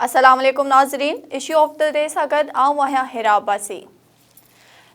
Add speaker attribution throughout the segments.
Speaker 1: अस्सलाम वालेकुम नाज़रीन, इशू ऑफ द डे सां गॾु आऊं आहियां हिरा अब्बासी।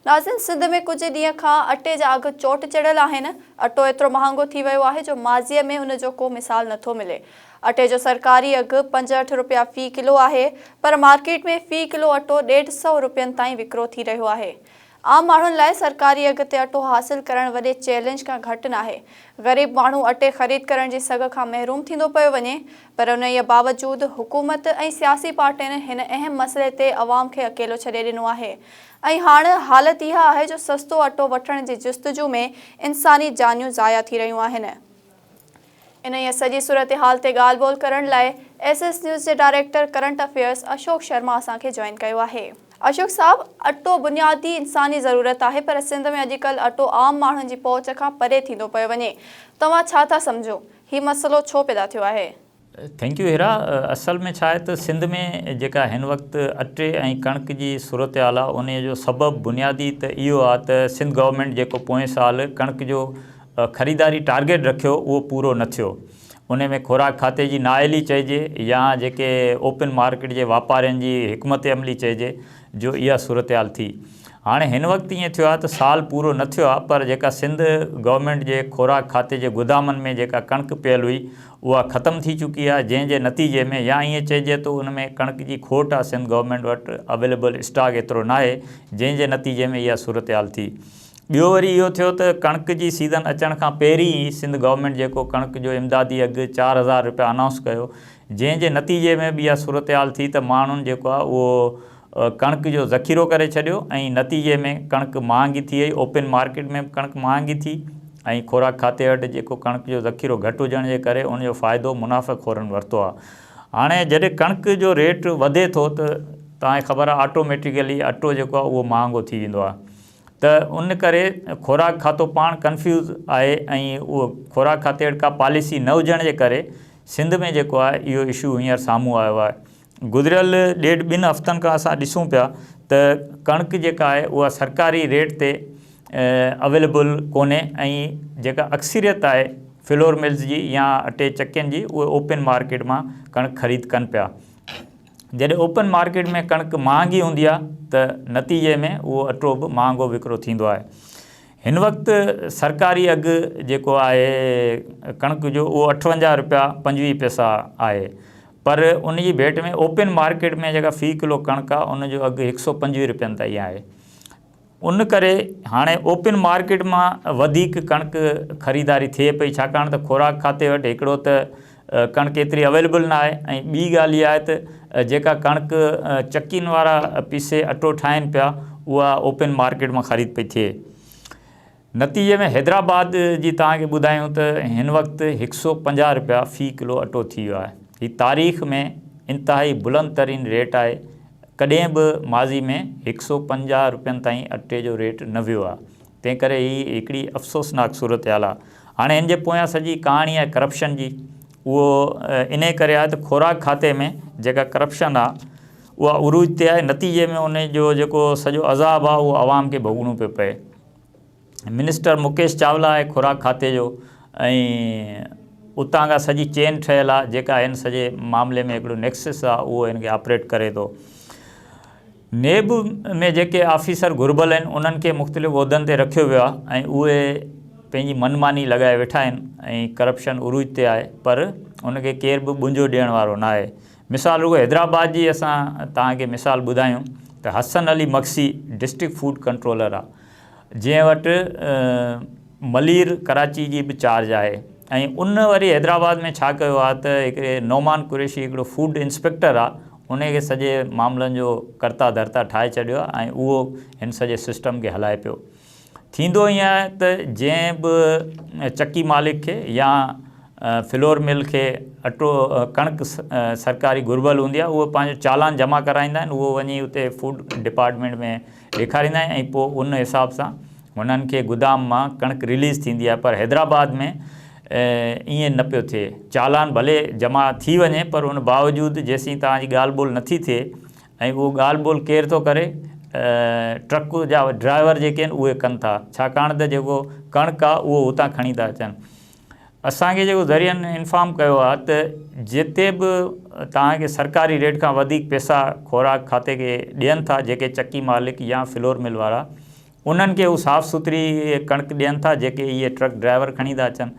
Speaker 1: नाज़रीन, सिंध में कुछ ॾींहं खां अटे जा अघ चोट चढ़ियल आहिनि। अटो एतिरो महांगो थी वियो आहे जो माज़ीअ में उन जो को मिसाल नथो मिले। अटे जो सरकारी अघु 65 रुपया फ़ी किलो आहे, पर मार्केट में फ़ी किलो अटो 150 रुपयनि ताईं विकिरो थी रहियो आहे। आम माण्हुनि लाइ सरकारी अघ ते अटो हासिल करण वॾे चैलेंज खां घटि न आहे। ग़रीब माण्हू अटे ख़रीद करण जी सघ खां महरूम थींदो पियो वञे, पर उन जे बावजूदि हुकूमत ऐं सियासी पार्टियुनि हिन अहम मसइले ते अवाम खे अकेलो छॾे ॾिनो आहे। ऐं हाणे हालत इहा आहे जो सस्तो अटो वठण जी जस्तजू में इंसानी जानियूं ज़ाया थी रहियूं आहिनि। इन जी सॼी सूरत हाल ते ॻाल्हि ॿोल करण लाइ SS न्यूज़ जे director current affairs Ashok Sharma असांखे जॉइन कयो आहे। अशोक साहब, अटो बुनियादी इंसानी ज़रूरत आहे, पर सिंध में अॼुकल्ह अटो आम माण्हुनि जी पहुच खां परे थींदो पियो वञे। तव्हां छा था सम्झो, हीउ मसइलो छो पैदा थियो आहे?
Speaker 2: थैंक यू हिरा। असल में छा आहे त सिंध में जेका हिन वक़्तु अटे ऐं कणिक जी सूरत हाल आहे, उन जो सबबु बुनियादी त इहो आहे त सिंध गवर्नमेंट जेको पोएं साल कणिक जो ख़रीदारी टारगेट रखियो उहो पूरो न थियो। उन में ख़ुराक खाते जी नाअहली चइजे या जेके ओपन मार्केट जे वापारियुनि जी हिकमत अमली चइजे जो इहा सूरत हाल थी। हाणे हिन वक़्तु ईअं थियो आहे त साल पूरो न थियो आहे, पर जेका सिंध गवर्नमेंट जे ख़ुराक खाते जे गोदामनि में जेका कणिक पियल हुई उहा ख़तमु थी चुकी आहे, जंहिंजे नतीजे में या ईअं चइजे तो उन में कणिक जी खोट आहे। सिंध गवर्नमेंट वटि अवेलेबल स्टॉक एतिरो न आहे, जंहिंजे नतीजे में इहा सूरत हाल थी। ॿियो वरी इहो थियो त कणिक जी सीज़न अचण खां पहिरीं ई सिंध गवर्नमेंट जेको कणिक जो इमदादी अघु 4000 रुपया अनाउंस कयो, जंहिंजे नतीजे में बि इहा सूरत हाल थी त माण्हुनि जेको आहे उहो कणिक जो ज़ख़ीरो करे छॾियो ऐं नतीजे में कणिक महांगी थी वई। ओपन मार्केट में कणिक महांगी थी ऐं ख़ुराक खाते वटि जेको कणिक जो ज़ख़ीरो घटि हुजण जे करे उनजो फ़ाइदो मुनाफ़िक़ोरनि वरितो आहे। हाणे जॾहिं कणिक जो रेट वधे थो त तव्हांखे ख़बर आहे ऑटोमेटिकली अटो जेको आहे उहो महांगो थी वेंदो आहे। त उन करे ख़ुराक खातो पाण कन्फ्यूज़ आहे ऐं उहो ख़ुराक खाते वटि का पॉलिसी न हुजण जे करे सिंध में जेको आहे इहो इशू हींअर साम्हूं आयो आहे। गुज़िरियल 1.5-2 हफ़्तनि खां असां ॾिसूं पिया त कणिक जेका आहे उहा सरकारी रेट ते अवेलेबल कोन्हे ऐं जेका अक्सरियत आहे फ्लोर मिल्स जी या अटे चक्कियुनि जी उहे ओपन मार्केट मां कणिक ख़रीद कनि पिया। जॾहिं ओपन मार्केट में कणिक महांगी हूंदी आहे त नतीजे में उहो अटो बि महांगो विकिरो थींदो आहे। हिन वक़्तु सरकारी अघु जेको आहे कणिक जो उहो 58 रुपया 25 पैसा आहे, पर उन जी भेट में ओपन मार्केट में जेका फ़ी किलो कणिक आहे उन जो अघु 125 रुपयनि ताईं आहे। उन करे हाणे ओपन मार्केट मां वधीक कणिक ख़रीदारी थिए पई, छाकाणि त ख़ुराक खाते वटि हिकिड़ो त कणिक एतिरी अवेलेबल न आहे ऐं ॿी ॻाल्हि इहा आहे त जेका कणिक चक्कियुनि वारा पीसे अटो ठाहिनि पिया उहा ओपन मार्केट मां ख़रीद पई थिए। नतीजे में हैदराबाद जी तव्हांखे ॿुधायूं त हिन वक़्तु 150 रुपया फ़ी किलो अटो थी वियो आहे। हीअ तारीख़ में इंतिहाई बुलंद तरीन रेट आहे। कॾहिं बि माज़ी में 150 रुपयनि ताईं अटे जो रेट न वियो आहे। तंहिं करे हीअ हिकिड़ी अफ़सोसनाक सूरत हाल आहे। हाणे हिन जे पोयां सॼी कहाणी आहे करप्शन जी। उहो इन करे आहे त ख़ुराक खाते में जेका करप्शन आहे उहा उरूज ते आहे। नतीजे में उन जो जेको सॼो अज़ाब आहे उहो आवाम खे भोगणो पियो पए। मिनिस्टर मुकेश चावला आहे ख़ुराक खाते जो ऐं उतां खां सॼी चेन ठहियल आहे जेका हिन सॼे मामले में हिकिड़ो नेक्सस आहे उहो हिन खे ऑपरेट करे थो। नेब में जेके ऑफिसर घुर्बल आहिनि उन्हनि खे मुख़्तलिफ़ उहिदनि ते रखियो वियो आहे ऐं उहे पंहिंजी मनमानी लॻाए वेठा आहिनि ऐं करप्शन उरूज ते आहे, पर उनखे केर बि बुंजो ॾियण वारो न आहे। मिसाल रुॻो हैदराबाद जी असां तव्हांखे मिसाल ॿुधायूं त हसन अली मक्सी डिस्ट्रिक्ट फूड कंट्रोलर आहे, जंहिं वटि मलीर कराची जी बि चार्ज आहे। ऐं उन वरी हैदराबाद में छा कयो आहे त हिकिड़े नौमान कुरैशी हिकिड़ो फूड इंस्पेक्टर आहे, उनखे सॼे मामलनि जो कर्ता धर्ता ठाहे छॾियो आहे ऐं उहो हिन सॼे सिस्टम खे हलाए पियो। थींदो ईअं आहे त जंहिं बि चक्की मालिक खे या फ्लोर मिल खे अटो कणिक सरकारी घुर्बल हूंदी आहे उहो पंहिंजो चालान जमा कराईंदा आहिनि, उहो वञी उते फूड डिपार्टमेंट में ॾेखारींदा आहिनि ऐं पोइ उन हिसाब सां हुननि खे गोदाम मां कणिक रिलीज़ थींदी आहे। पर हैदराबाद में ईअं न पियो थिए। चालान भले जमा थी वञे पर उन बावजूदि जेसीं तव्हांजी ॻाल्हि ॿोल नथी थिए ऐं उहो ॻाल्हि ॿोल केरु थो करे, ट्रक जा ड्राइवर जेके आहिनि उहे कनि था, छाकाणि त जेको कणिक आहे उहो हुतां खणी था अचनि। असांखे जेको ज़रियनि इंफॉर्म कयो आहे त जिते बि तव्हांखे सरकारी रेट खां वधीक पैसा ख़ोराक खाते खे ॾियनि था जेके चकी मालिक या फ्लोर मिल वारा, उन्हनि खे हू साफ़ सुथरी कणिक ॾियनि था जेके इहे ट्रक ड्राइवर खणी था अचनि,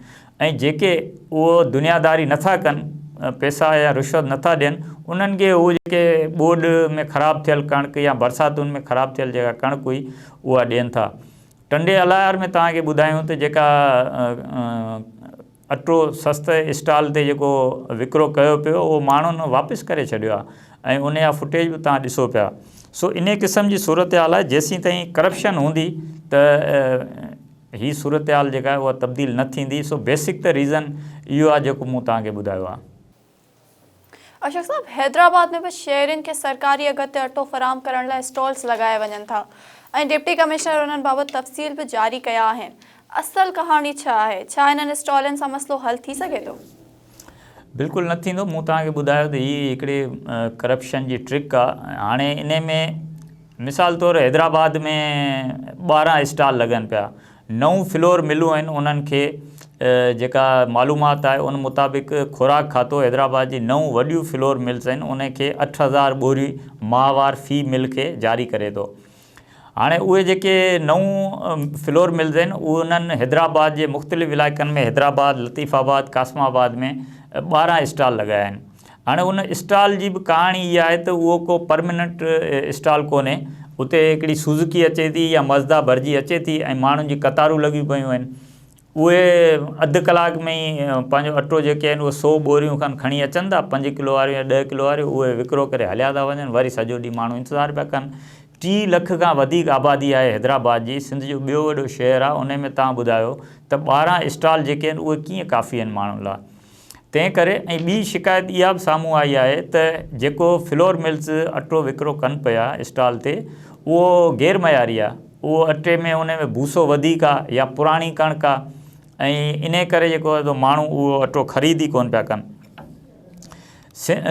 Speaker 2: ऐं जेके उहो दुनियादारी नथा कनि, पैसा या रिश्वत नथा ॾियनि, उन्हनि खे उहो जेके ॿोॾ में ख़राबु थियल कणिक या बरसातुनि में ख़राबु थियल जेका कणिक हुई उहा ॾियनि था। टंडे अलायर में तव्हांखे ॿुधायूं त जेका अटो सस्ते स्टॉल ते जेको विकिरो कयो पियो उहो माण्हुनि वापसि करे छॾियो आहे, ऐं उन जा फुटेज बि तव्हां ॾिसो पिया। सो इन क़िस्म जी सूरत हाल आहे। जेसीं ताईं करप्शन हूंदी त ही सूरत हाल जेका आहे उहा तब्दील न थींदी। सो बेसिक त रीज़न इहो आहे जेको मूं तव्हांखे ॿुधायो आहे।
Speaker 1: अशोक साहब, हैदराबाद में भी शहरनि खे सरकारी अघ ते अटो फराहम करण लाइ स्टॉल्स लगाए वञनि था ऐं डिप्टी कमिश्नर उन्हनि बाबति तफ़सील भी जारी कया आहिनि। असल कहानी छा आहे? छा इन्हनि स्टॉलनि सां मसलो हल थी सघे थो?
Speaker 2: बिल्कुलु न थींदो। मूं तव्हांखे ॿुधायो त हीअ हिकिड़ी करप्शन जी ट्रिक आहे। हाणे इन में मिसाल तौरु हैदराबाद में 12 स्टॉल लॻनि पिया। 9 फ्लोर मिलूं आहिनि, उन्हनि खे जेका मालूमात आहे उन मुताबिक़ ख़ुराक खातो हैदराबाद जी 9 वॾियूं फ्लोर मिल्स आहिनि, उनखे 8000 ॿोरी माहवार फ़ी मिल खे जारी करे थो। हाणे उहे जेके 9 फ्लोर मिल्स आहिनि उन्हनि हैदराबाद जे मुख़्तलिफ़ इलाइक़नि में, हैदराबाद, लतीफ़ाबाद, कासमाबाद में 12 स्टॉल लॻाया आहिनि। हाणे उन स्टॉल जी बि कहाणी इहा आहे त उहो को परमानेंट स्टॉल कोन्हे। उते हिकिड़ी सुज़ुकी अचे थी या मज़दा भरिजी अचे थी ऐं माण्हुनि जी कतारूं लॻियूं पियूं आहिनि। उहे अधु कलाक में ई पंहिंजो अटो जेके आहिनि उहे 100 ॿोरियूं खणी अचनि था, 5 किलो वारियूं या 10 किलो वारियूं, उहे विकिरो करे हलिया था वञनि। वरी सॼो ॾींहुं माण्हू इंतज़ारु पिया कनि। 30 लख खां वधीक आबादी आहे हैदराबाद जी, सिंध जो ॿियो वॾो शहरु आहे। उन में तव्हां ॿुधायो त 12 स्टॉल जेके आहिनि उहे कीअं काफ़ी आहिनि माण्हुनि लाइ। तंहिं करे ऐं ॿी शिकायत इहा बि साम्हूं आई आहे त जेको फ्लोर मिल्स अटो विकिरो कनि पिया स्टॉल ते, उहो गैरमयारी आहे। उहो अटे में उन में भूसो वधीक आहे या पुराणी कणिक आहे, ऐं इन करे जेको आहे तो माण्हू उहो अटो ख़रीद ई कोन पिया कनि।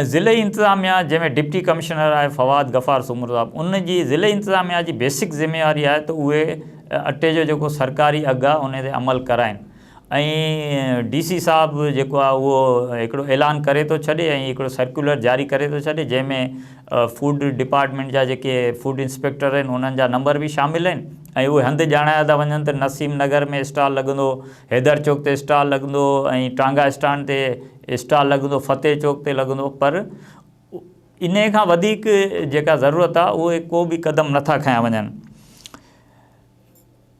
Speaker 2: ज़िले इंतिज़ामिया जंहिंमें डिप्टी कमिश्नर आहे फवाद गफ़ार सुमर साहब, उन जी ज़िले इंतिज़ामिया जी बेसिक ज़िम्मेवारी आहे त उहे अटे जो जेको सरकारी अघु आहे उन ते अमल कराइनि। ऐं DC साहब जेको आहे उहो हिकिड़ो ऐलान करे थो छॾे ऐं हिकिड़ो सर्कुलर जारी करे थो छॾे, जंहिंमें फूड डिपार्टमेंट जा जेके फूड इंस्पेक्टर आहिनि उन्हनि जा नंबर बि शामिल आहिनि, ऐं उहे हंधि ॼाणाया था वञनि त नसीम नगर में स्टॉल लॻंदो, हैदर चौक ते स्टॉल लॻंदो, ऐं टांगा स्टैंड ते स्टॉल लॻंदो, फतेह चौक ते लॻंदो। पर इन खां वधीक जेका ज़रूरत आहे उहे को बि क़दम नथा खयां वञनि।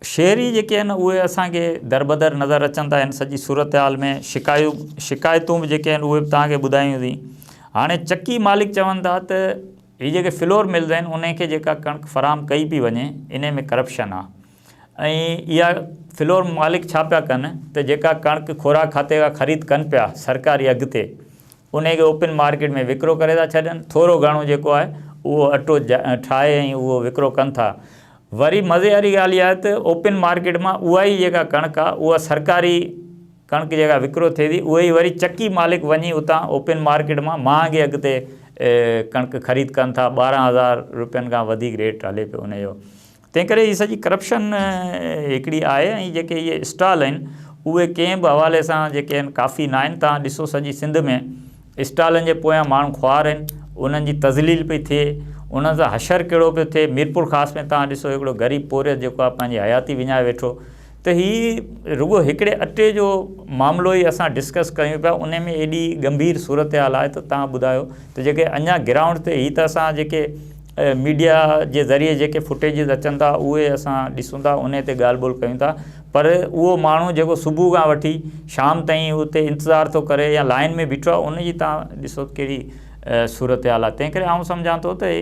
Speaker 2: शहरी जेके आहिनि उहे असांखे दरबदर नज़र अचनि था आहिनि सॼी सूरत हाल में। शिकायतूं बि जेके आहिनि उहे बि तव्हांखे ॿुधायूं थी। हाणे चकी मालिक चवनि था त हीअ जेके फ्लोर मिल्स आहिनि उनखे जेका कणिक फराहम कई पई वञे इन में करप्शन आहे। ऐं इहा फ्लोर मालिक छा पिया कनि त जेका कणिक ख़ुराक खाते खां ख़रीद कनि पिया सरकारी अघु ते, उनखे ओपन मार्केट में विकिरो करे था छॾनि। थोरो घणो जेको आहे उहो अटो ठाहे ऐं उहो विकिरो कनि था। वरी मज़े वारी ॻाल्हि इहा आहे त ओपन मार्केट मां उहा ई जेका कणिक आहे उहा सरकारी कणिक जेका विकिरो थिए थी, उहे ई वरी चकी मालिक वञी उतां ओपन मार्केट मां महांगे अघ ते कणिक ख़रीद कनि था। 12,000 रुपयनि खां वधीक रेट हले पियो उनजो। तंहिं करे हीअ सॼी करप्शन हिकिड़ी आहे। ऐं जेके इहे स्टॉल आहिनि उहे कंहिं बि हवाले सां जेके आहिनि काफ़ी न आहिनि। तव्हां ॾिसो सॼी सिंध में स्टॉलनि जे पोयां माण्हू ख़ुवार आहिनि, उन्हनि जी तज़लील पई थिए, उन्हनि सां हशर कहिड़ो पियो थिए। मीरपुर ख़ासि में तव्हां ॾिसो हिकिड़ो ग़रीब पोरियत जेको आहे पंहिंजी हयाती विञाए वेठो। त हीअ रुॻो हिकिड़े अटे जो मामिलो ई असां डिस्कस कयूं पिया, उन में एॾी गंभीर सूरत हाल आहे त तव्हां ॿुधायो त जेके अञा ग्राउंड ते हीअ त असां जेके मीडिया जे ज़रिए जेके फुटेजिस अचनि था उहे असां ॾिसूं था, उन ते ॻाल्हि ॿोल कयूं था। पर उहो माण्हू जेको सुबुह खां वठी शाम ताईं उते इंतज़ारु थो करे या लाइन में बीठो आहे, उनजी तव्हां ॾिसो कहिड़ी सूरत हाल आहे। तंहिं करे आउं सम्झां थो त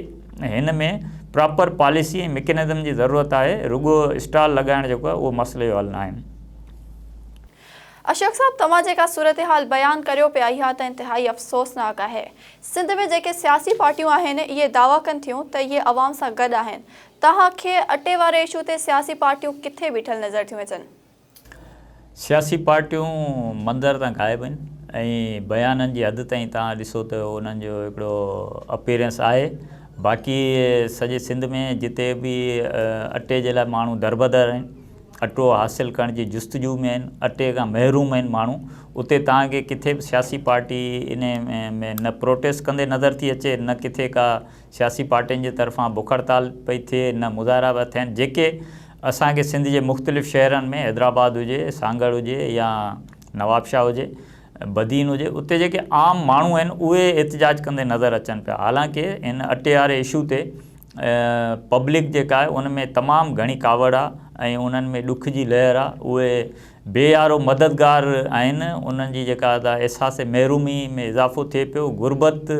Speaker 2: हिन में प्रॉपर पॉलिसी ऐं मैकेनिज़म जी ज़रूरत आहे। रुॻो स्टॉल लॻाइण जेको आहे उहो मसइले जो हल न आहे।
Speaker 1: अशोक साहब, तव्हां जेका सूरत हाल बयानु करियो पिया इहा त इंतिहाई अफ़सोसनाक आहे। सिंध में जेके सियासी पार्टियूं आहिनि इहे दावा कनि थियूं त इहे अवाम सां गॾु आहिनि। तव्हांखे अटे वारे इशू ते सियासी पार्टियूं किथे बीठल नज़र थियूं अचनि?
Speaker 2: सियासी पार्टियूं मंदर तां ग़ाइबु आहिनि ऐं बयाननि जी हद ताईं तव्हां ॾिसो त उन्हनि जो हिकिड़ो अपीयरेंस आहे। बाक़ी सॼे सिंध में जिते बि अटे जे लाइ माण्हू दरबदर आहिनि, अटो हासिल करण जी जुस्तजू में आहिनि, अटे खां महरूम आहिनि माण्हू। उते तव्हांखे किथे बि सियासी पार्टी इन में न प्रोटेस्ट कंदे नज़र थी अचे, न किथे का सियासी पार्टियुनि जे तरफ़ां बुख हड़ताल पई थिए, न मुज़ाहिरा पिया थियनि। जेके असांखे सिंध जे मुख़्तलिफ़ शहरनि में, हैदराबाद हुजे, सांगड़ हुजे या नवाबशाह हुजे, बदीन हुजे, उते जेके आम माण्हू आहिनि उहे एहतिजाज कंदे नज़र अचनि पिया। हालांकि इन अटे वारे इशू ते पब्लिक जेका आहे उन में तमामु घणी कावड़ आहे ऐं उन्हनि में ॾुख जी लहर आहे। उहे बेयारो मददगार आहिनि। उन्हनि जी जेका अहसास महरूमी में इज़ाफ़ो थिए पियो, गुरबत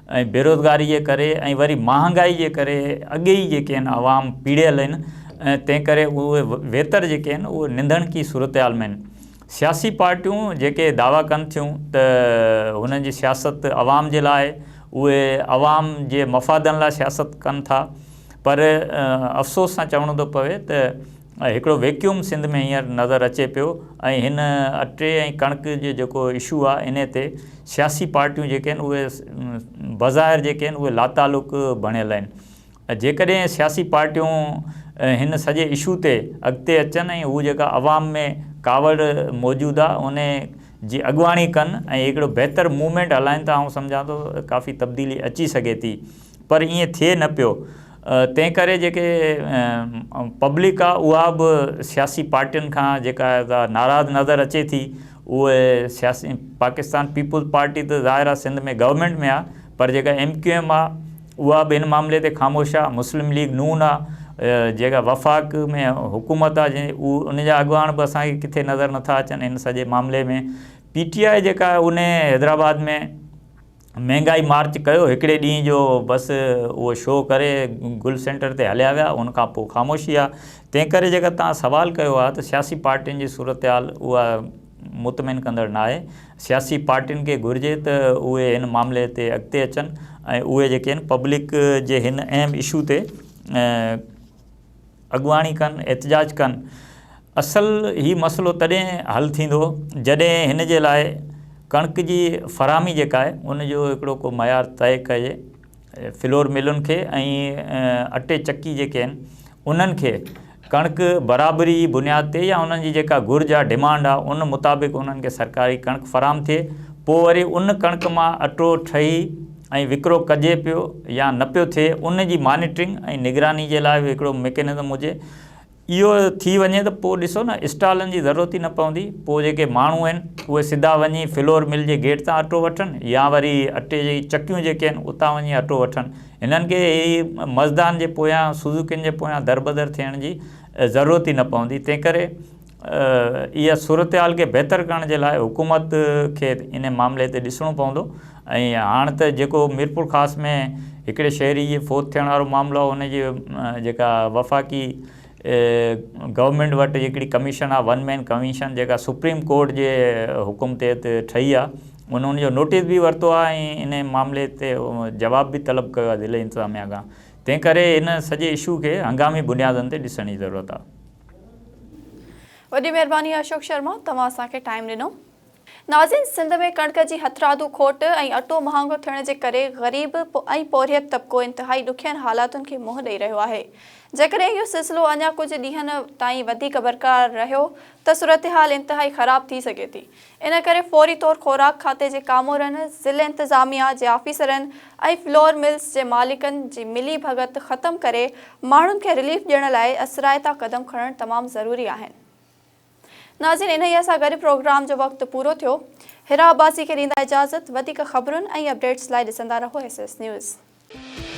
Speaker 2: ऐं बेरोज़गारी जे करे ऐं वरी महांगाई जे करे अॻे ई जेके आहिनि अवाम पीड़ियल आहिनि। तंहिं करे उहे वेतर जेके आहिनि उहे निंधण की सूरत हाल में आहिनि। सियासी पार्टियूं जेके दावा कनि थियूं त हुननि जी सियासत अवाम जे लाइ, उहे अवाम जे मफ़ादनि लाइ सियासत कनि था, पर अफ़सोस सां चवणो थो पवे त हिकिड़ो वैक्यूम सिंध में हींअर नज़र अचे पियो ऐं हिन अटे ऐं कणिक जो जेको इशू आहे इन ते सियासी पार्टियूं जेके आहिनि उहे बज़ाहिर जेके आहिनि उहे लातालुक बणियल आहिनि। जेकॾहिं सियासी पार्टियूं हिन सॼे इशू ते अॻिते अचनि ऐं हू जेका अवाम में कावड़ मौजूदु आहे उन जी अॻुवाणी कनि ऐं हिकिड़ो बहितर मूवमेंट हलाइनि था, आउं सम्झां थो काफ़ी तब्दीली अची सघे थी, पर ईअं थिए न पियो। तंहिं करे जेके पब्लिक आहे उहा बि सियासी पार्टियुनि खां जेका नाराज़ नज़र अचे थी। उहे सियासी पाकिस्तान पीपुल्स पार्टी त ज़ाहिर आहे सिंध में गवर्नमेंट में आहे, पर जेका MQM आहे उहा बि इन मामले ते ख़ामोश आहे। मुस्लिम लीग नून आहे जेका वफ़ाक़ में हुकूमत आहे, जंहिं उनजा अॻुवान बि असांखे किथे नज़र नथा अचनि इन सॼे मामले में। PTI जेका आहे उन हैदराबाद में महांगाई मार्च कयो हिकिड़े ॾींहं जो, बसि उहो शो करे गुल सेंटर ते हलिया विया, उनखां पोइ ख़ामोशी आहे। तंहिं करे जेका तव्हां सवाल कयो आहे त सियासी पार्टियुनि जी सूरत हाल उहा मुतमिन कंदड़ न आहे। सियासी पार्टियुनि खे घुरिजे त उहे हिन मामले ते अॻिते अचनि ऐं उहे जेके आहिनि पब्लिक जे हिन अहम इशू ते अॻुवाणी कनि, एहतिजाज कनि। असल ही मसइलो तॾहिं हल थींदो जॾहिं हिन जे लाइ कणिक जी फ़राहमी जेका आहे उनजो हिकिड़ो को मयार तइ कजे। फ्लोर मिलुनि खे ऐं अटे चक्की जेके आहिनि उन्हनि खे कणिक बराबरी जी बुनियाद ते या उन्हनि जी जेका घुर्ज आहे, डिमांड आहे, उन मुताबिक़ उन्हनि खे सरकारी कणिक फ़राहम थिए। पोइ वरी उन कणिक मां अटो ठही ऐं विकिरो कजे पियो या न पियो थिए, उन जी मॉनिटरिंग ऐं निगरानी जे लाइ हिकिड़ो मैकेनिज़म हुजे। इहो थी वञे त पोइ ॾिसो न, स्टॉलनि जी ज़रूरत ई न पवंदी। पोइ जेके माण्हू आहिनि उहे सिधा वञी फ्लोर मिल जे गेट तां अटो वठनि या वरी अटे जी चक्कियूं जेके आहिनि उतां वञी अटो वठनि। हिननि खे मज़दान जे पोयां, सुज़ुकियुनि जे पोयां दरबदर थियण जी ज़रूरत ई न पवंदी। तंहिं करे इहा सूरत हाल खे बहितर करण जे लाइ हुकूमत खे इन मामले ते ॾिसणो पवंदो। ऐं हाणे त जेको मीरपुर ख़ासि में हिकिड़े शहरी जे फ़ौत थियण वारो मामिलो आहे, उनजी जेका वफ़ाक़ी गवर्नमेंट वटि हिकिड़ी कमीशन आहे, 1 मैन कमीशन, जेका सुप्रीम कोर्ट जे हुकुम ते ठही आहे, उन्हनि जो नोटिस बि वरितो आहे ऐं इन मामले ते जवाब बि तलब कयो आहे ज़िले इंतिज़ामिया खां। तंहिं करे इन सॼे इशू खे हंगामी बुनियादनि ते ॾिसण जी ज़रूरत आहे।
Speaker 1: वॾी महिरबानी अशोक शर्मा, तव्हां असांखे टाइम ॾिनो। नाज़रीन, सिंध में कणिक जी हथरादू खोट ऐं अटो महांगो थियण जे करे ग़रीब ऐं पोरियत तबिको इंतिहाई ॾुखियनि हालातुनि खे मुंहुं ॾेई रहियो आहे। जेकॾहिं इहो सिलसिलो अञा कुझु ॾींहंनि ताईं वधीक बरक़रार रहियो त सूरत हाल इंतिहाई ख़राब थी सघे थी। इन करे फ़ौरी तौर ख़ुराक खाते जे कामोरनि, ज़िले इंतिज़ामिया जे ऑफिसरनि ऐं फ्लोर मिल्स जे मालिकनि जी मिली भगत ख़तमु करे माण्हुनि खे रिलीफ ॾियण लाइ असराइता क़दम खणणु तमामु ज़रूरी आहिनि। नाज़रीन, इन ई सां गॾु प्रोग्राम जो वक़्तु पूरो थियो। हिरा अब्बासी खे ॾींदा इजाज़त। वधीक ख़बरुनि ऐं अपडेट्स लाइ ॾिसंदा रहो SS न्यूज़।